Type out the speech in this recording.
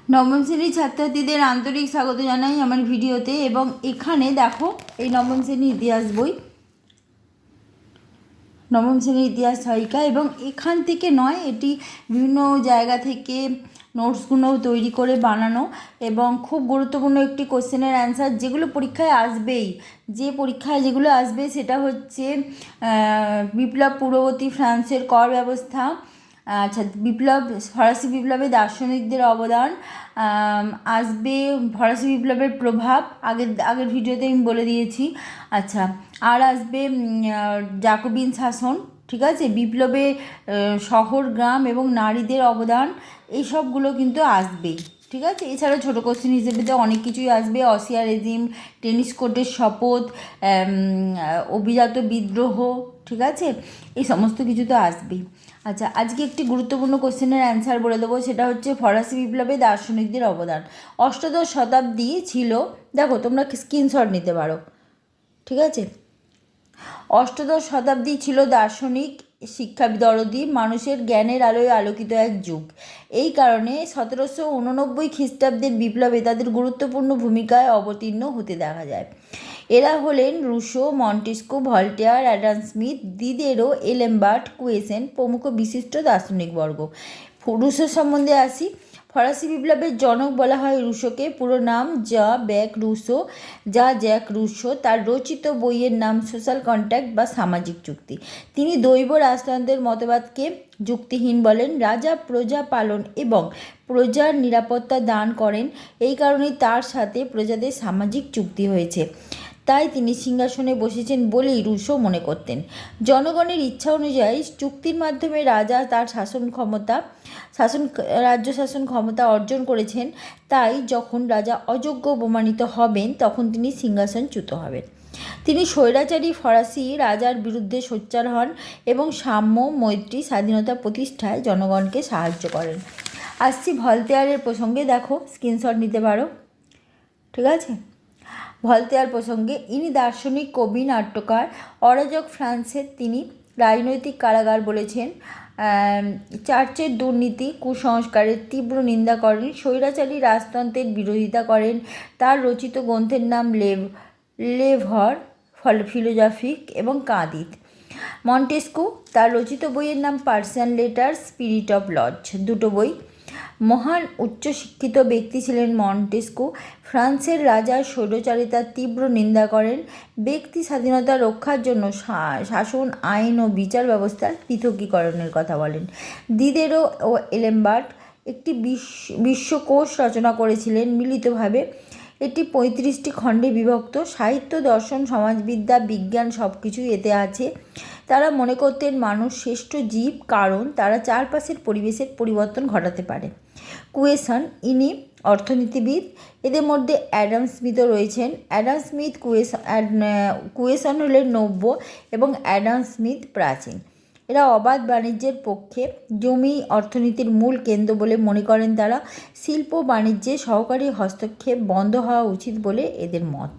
নবম শ্রেণীর ছাত্রছাত্রীদের আন্তরিক স্বাগত জানাই আমার ভিডিওতে। এবং এখানে দেখো এই নবম শ্রেণীর ইতিহাস বই, নবম শ্রেণীর ইতিহাস সহায়িকা, এবং এখান থেকে নয়, এটি বিভিন্ন জায়গা থেকে নোটসগুলো তৈরি করে বানানো এবং খুব গুরুত্বপূর্ণ একটি কোশ্চেনের অ্যান্সার, যেগুলো পরীক্ষায় আসবেই। যে পরীক্ষায় যেগুলো আসবে সেটা হচ্ছে বিপ্লব পূর্ববর্তী ফ্রান্সের কর ব্যবস্থা, আচ্ছা ফরাসি বিপ্লবে দার্শনিকদের অবদান আসবে, ফরাসি বিপ্লবের প্রভাব আগের ভিডিওতে আমি বলে দিয়েছি। আচ্ছা, আর আসবে জাকোবিন শাসন, ঠিক আছে, বিপ্লবে শহর গ্রাম এবং নারীদের অবদান, এই সবগুলো কিন্তু আসবেই, ঠিক আছে। এছাড়া ছোটো কোশ্চেন হিসেবে তো অনেক কিছুই আসবে, অসিয়া রেজিম, টেনিস কোর্টের শপথ, অভিজাত বিদ্রোহ, ঠিক আছে, এই সমস্ত কিছু তো আসবেই। আচ্ছা, আজকে একটি গুরুত্বপূর্ণ কোশ্চেনের অ্যান্সার বলে দেবো, সেটা হচ্ছে ফরাসি বিপ্লবে দার্শনিকদের অবদান। অষ্টাদশ শতাব্দী ছিল, দেখো তোমরা স্ক্রিনশট নিতে পারো, ঠিক আছে। অষ্টাদশ শতাব্দী ছিল দার্শনিক, শিক্ষাবিদরদী, মানুষের জ্ঞানের আলোয় আলোকিত এক যুগ। এই কারণে 1789 খ্রিস্টাব্দের বিপ্লবে তাদের গুরুত্বপূর্ণ ভূমিকায় অবতীর্ণ হতে দেখা যায়। এরা হলেন Rousseau, Montesquieu, Voltaire, Adam Smith, Diderot, Alembert, Quesnay প্রমুখ বিশিষ্ট দার্শনিকবর্গ। রুশো সম্বন্ধে আসি। ফরাসি বিপ্লবের জনক বলা হয় রুশোকে। পুরো নাম জ্যাক রুশো। তার রচিত বইয়ের নাম সোশ্যাল কন্ট্রাক্ট বা সামাজিক চুক্তি। তিনি দৈব রাজতন্ত্রের মতবাদকে যুক্তিহীন বলেন। রাজা প্রজা পালন এবং প্রজার নিরাপত্তা দান করেন, এই কারণেই তার সাথে প্রজাদের সামাজিক চুক্তি হয়েছে। তাই তিনি সিংহাসনে বসেছেন বলেই রুশো মনে করতেন। জনগণের ইচ্ছা অনুযায়ী চুক্তির মাধ্যমে রাজা তার রাজ্য শাসন ক্ষমতা অর্জন করেছেন। তাই যখন রাজা অযোগ্য প্রমাণিত হবেন তখন তিনি সিংহাসনচ্যুত হবেন। তিনি স্বৈরাচারী ফরাসি রাজার বিরুদ্ধে সোচ্চার হন এবং সাম্য, মৈত্রী, স্বাধীনতা প্রতিষ্ঠায় জনগণকে সাহায্য করেন। আসছি ভলতেয়ারের প্রসঙ্গে, দেখো স্ক্রিনশট নিতে পারো, ঠিক আছে। ভলতেয়ার প্রসঙ্গে, ইনি দার্শনিক, কবি, নাট্যকার। অরাজক ফ্রান্সের তিনি রাজনৈতিক কারাগার বলেছেন। চার্চের দুর্নীতি, কুসংস্কারের তীব্র নিন্দা করেন। স্বৈরাচারী রাজতন্ত্রের বিরোধিতা করেন। তার রচিত গ্রন্থের নাম লেভর ফিলোজফিক এবং কাঁদিত। মন্টেস্কু, তার রচিত বইয়ের নাম Persian letter, spirit of laws, দুটো বই। মহান উচ্চশিক্ষিত ব্যক্তি ছিলেন মন্টেস্কু। ফ্রান্সের রাজার স্বৈরাচারিতার তীব্র নিন্দা করেন। ব্যক্তি স্বাধীনতা রক্ষার জন্য শাসন, আইন ও বিচার ব্যবস্থার পৃথকীকরণের কথা বলেন। দিদেরো ও এলেমবার্ট একটি বিশ্বকোষ রচনা করেছিলেন মিলিতভাবে। এটি 35টি খণ্ডে বিভক্ত। সাহিত্য, দর্শন, সমাজবিদ্যা, বিজ্ঞান সব কিছুই এতে আছে। তারা মনে করতেন মানুষ শ্রেষ্ঠ জীব, কারণ তারা চারপাশের পরিবেশের পরিবর্তন ঘটাতে পারে। কুয়েসন, ইনি অর্থনীতিবিদ। এদের মধ্যে অ্যাডাম স্মিথও রয়েছেন। অ্যাডাম স্মিথ, কুয়েসন হলেন নব্য এবং অ্যাডাম স্মিথ প্রাচীন। এরা অবাধ বাণিজ্যের পক্ষে। জমি অর্থনীতির মূল কেন্দ্র বলে মনে করেন তারা। শিল্প বাণিজ্যে সহকারী হস্তক্ষেপ বন্ধ হওয়া উচিত বলে এদের মত।